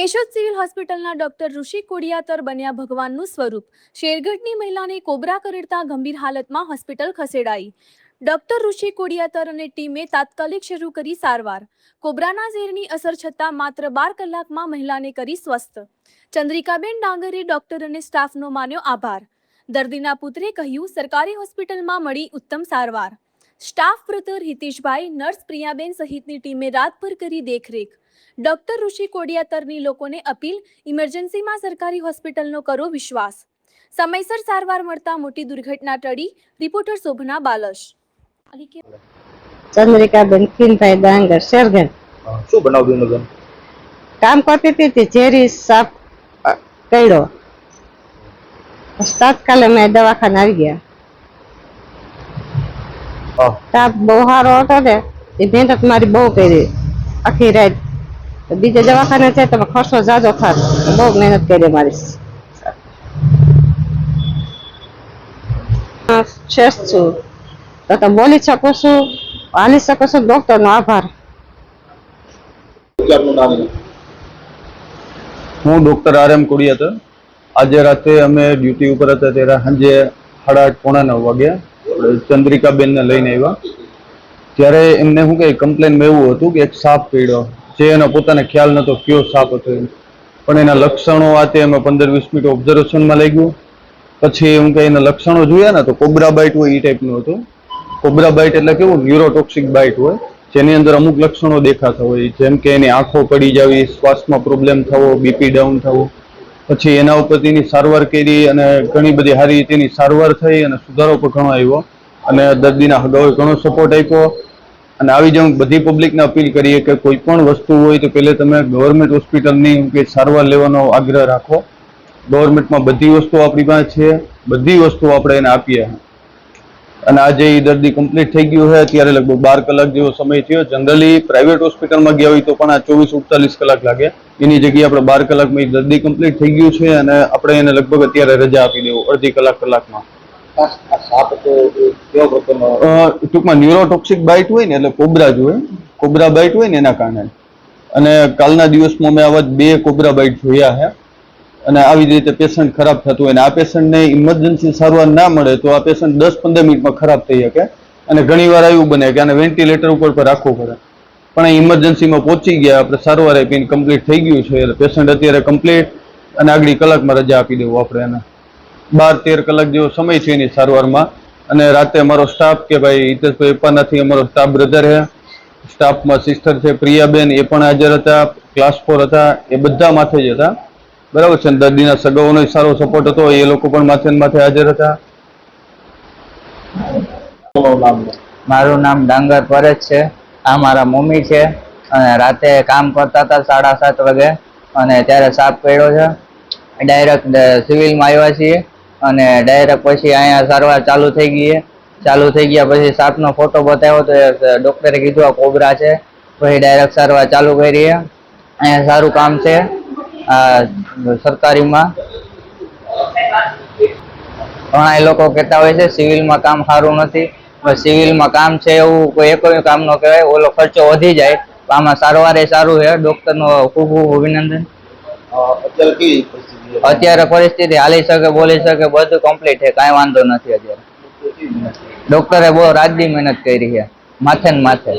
Keshod civil હોસ્પિટલના doctor ઋષિ કોડિયાતર બન્યા ભગવાનનું સ્વરૂપ. શેરગઢની મહિલાને કોબરા કરડતા ગંભીર હાલતમાં હોસ્પિટલ ખસેડાઈ. ડોક્ટર ઋષિ કોડિયાતર અને ટીમે તાત્કાલિક શરૂ કરી સારવાર. કોબરાના ઝેરની અસર છતાં માત્ર 12 કલાકમાં મહિલાને કરી સ્વસ્થ. ચંદ્રિકાબેન ડાંગરે ડોક્ટર અને સ્ટાફનો માન્યો આભાર. દર્દીના પુત્રે કહ્યું, સરકારી હોસ્પિટલમાં મળી ઉત્તમ સારવાર. સ્ટાફ પ્રતર હિતેશભાઈ, નર્સ પ્રિયાબેન સહિતની ટીમે રાતભર કરી દેખરેખ. ડોક્ટર ઋષિ કોડિયાતરની લોકોને અપીલ, ઇમરજન્સીમાં સરકારી હોસ્પિટલનો કરો વિશ્વાસ. સમયસર સારવાર મળતા મોટી દુર્ઘટના ટળી. રિપોર્ટર શોભના બાલશ. ચંદ્રિકાબેન ખીલભાઈ ડાંગર, શેરગઢ. શું બનાવ બન્યો બેન? કામ કરતી હતી, ઝેરી સાપ કર્યો. તાત્કાલિક મેં દવાખાને આવી ગયા. તાપ બહુ સારો હતો ને, એ મહેનત મારી બહુ કરી આખી રાત. બીજે દવાખાને છે તો ખર્ચો જાજો થાત, બહુ મહેનત કરી મારી. શ્રેષ્ઠ છું તો બોલી શકું છું, હાલી શકું છું. ડોક્ટર નો આભાર. હું ડોક્ટર RM કોડિયાતર. આજે રાતે અમે ડ્યુટી ઉપર હતા ત્યારે સાંજે 8:30 પોણા 9 વાગ્યા ચંદ્રિકાબેનને લઈને આવ્યા. ત્યારે એમને શું કહે, કમ્પ્લેનમાં એવું હતું કે એક સાપ પડ્યો, જે એનો પોતાને ખ્યાલ નતો કયો સાપ હતો એમ. પણ એના લક્ષણો આતે અમે 15-20 મિનિટ ઓબ્ઝર્વેશનમાં લઈ ગયું. પછી એમ કે એના લક્ષણો જોયા ને તો કોબરા બાઇટ હોય એ ટાઈપનું હતું. કોબરા બાઇટ એટલે કેવું, ન્યુરોટોક્સિક બાઇટ હોય, જેની અંદર અમુક લક્ષણો દેખાતા હોય, જેમ કે એની આંખો પડી જવી, શ્વાસમાં પ્રોબ્લેમ થવો, બીપી ડાઉન થવું. પછી એના ઉપર તેની સારવાર કરી અને ઘણી બધી સારી રીતેની સારવાર થઈ અને સુધારો પણ ઘણો આવ્યો અને દર્દીના હગાઓએ ઘણો સપોર્ટ આપ્યો. અને આવી જ બધી પબ્લિકને અપીલ કરીએ કે કોઈ પણ વસ્તુ હોય તો પહેલે તમે ગવર્મેન્ટ હોસ્પિટલની સારવાર લેવાનો આગ્રહ રાખો. ગવર્મેન્ટમાં બધી વસ્તુઓ આપણી પાસે છે, બધી વસ્તુઓ આપણે એને આપીએ. અને આજે એ દર્દી કમ્પ્લીટ થઈ ગયું છે. અત્યારે લગભગ 12 કલાક જેવો સમય થયો. જનરલી પ્રાઇવેટ હોસ્પિટલમાં ગયા હોય તો પણ આ 24-48 કલાક લાગે. એની જગ્યાએ આપણે 12 કલાકમાં દર્દી કમ્પ્લીટ થઈ ગયું છે અને આપણે એને લગભગ અત્યારે રજા આપી દેવું અડધી કલાકમાં. ટૂંકમાં ન્યુરોટોક્સિક બાઇટ હોય ને, એટલે કોબરા જ હોય, કોબરા બાઇટ હોય ને એના કારણે. અને કાલના દિવસમાં મેં આવા 2 કોબરા બાઇટ જોયા છે. અને આવી રીતે પેશન્ટ ખરાબ થતું હોય ને આ પેશન્ટને ઇમરજન્સી સારવાર ના મળે તો આ પેશન્ટ 10-15 મિનિટમાં ખરાબ થઈ શકે. અને ઘણી વાર એવું બને કે આને વેન્ટિલેટર ઉપર પર રાખવું પડે. પણ ઇમરજન્સીમાં પહોંચી ગયા, આપણે સારવાર આપીને કમ્પ્લીટ થઈ ગયું છે. એટલે પેશન્ટ અત્યારે કમ્પ્લીટ અને આગલી કલાકમાં રજા આપી દેવું આપણે એને. 12-13 કલાક જેવો સમય છે એની સારવારમાં. અને રાતે અમારો સ્ટાફ કે ભાઈ હિતેશભાઈ પપ્પાનાથી અમારો સ્ટાફ બ્રધર છે. સ્ટાફમાં સિસ્ટર છે પ્રિયાબેન, એ પણ હાજર હતા. ક્લાસ 4 હતા, એ બધા માથે જ હતા. બરાબર છે. દર્દીના સગાઓનો સારો સપોર્ટ હતો, એ લોકો પણ માથે હાજર હતા. મારું નામ ડાંગર પરેશ છે. આ મારા મમ્મી છે. અને રાતે કામ કરતા હતા 7:30 વાગે અને ત્યારે સાપ પડ્યો છે. ડાયરેક્ટ સિવિલમાં આવ્યા છીએ અને ડાયરેક્ટ પછી અહીંયા સારવાર ચાલુ થઈ ગઈ. ચાલુ થઈ ગયા પછી સાપનો ફોટો બતાવ્યો તો ડોક્ટરે કીધું આ કોબરા છે. પછી ડાયરેક્ટ સારવાર ચાલુ કરી. અહીંયા સારું કામ છે. સરકારીમાં ઘણા લોકો કહેતા હોય છે સિવિલમાં કામ સારું નથી. સિવિલમાં કામ છે એવું કોઈ એક કામ નો કહેવાય. ઓલો ખર્ચો વધી જાય. આમાં સારવાર એ સારું છે. ડોક્ટરનો ખૂબ ખૂબ અભિનંદન. અત્યારે પરિસ્થિતિ હાલી શકે, બોલી શકે, બધું કમ્પ્લીટ છે, કાંઈ વાંધો નથી. અત્યારે ડોક્ટરે બહુ રાતદી મહેનત કરી છે, માથે ને માથે.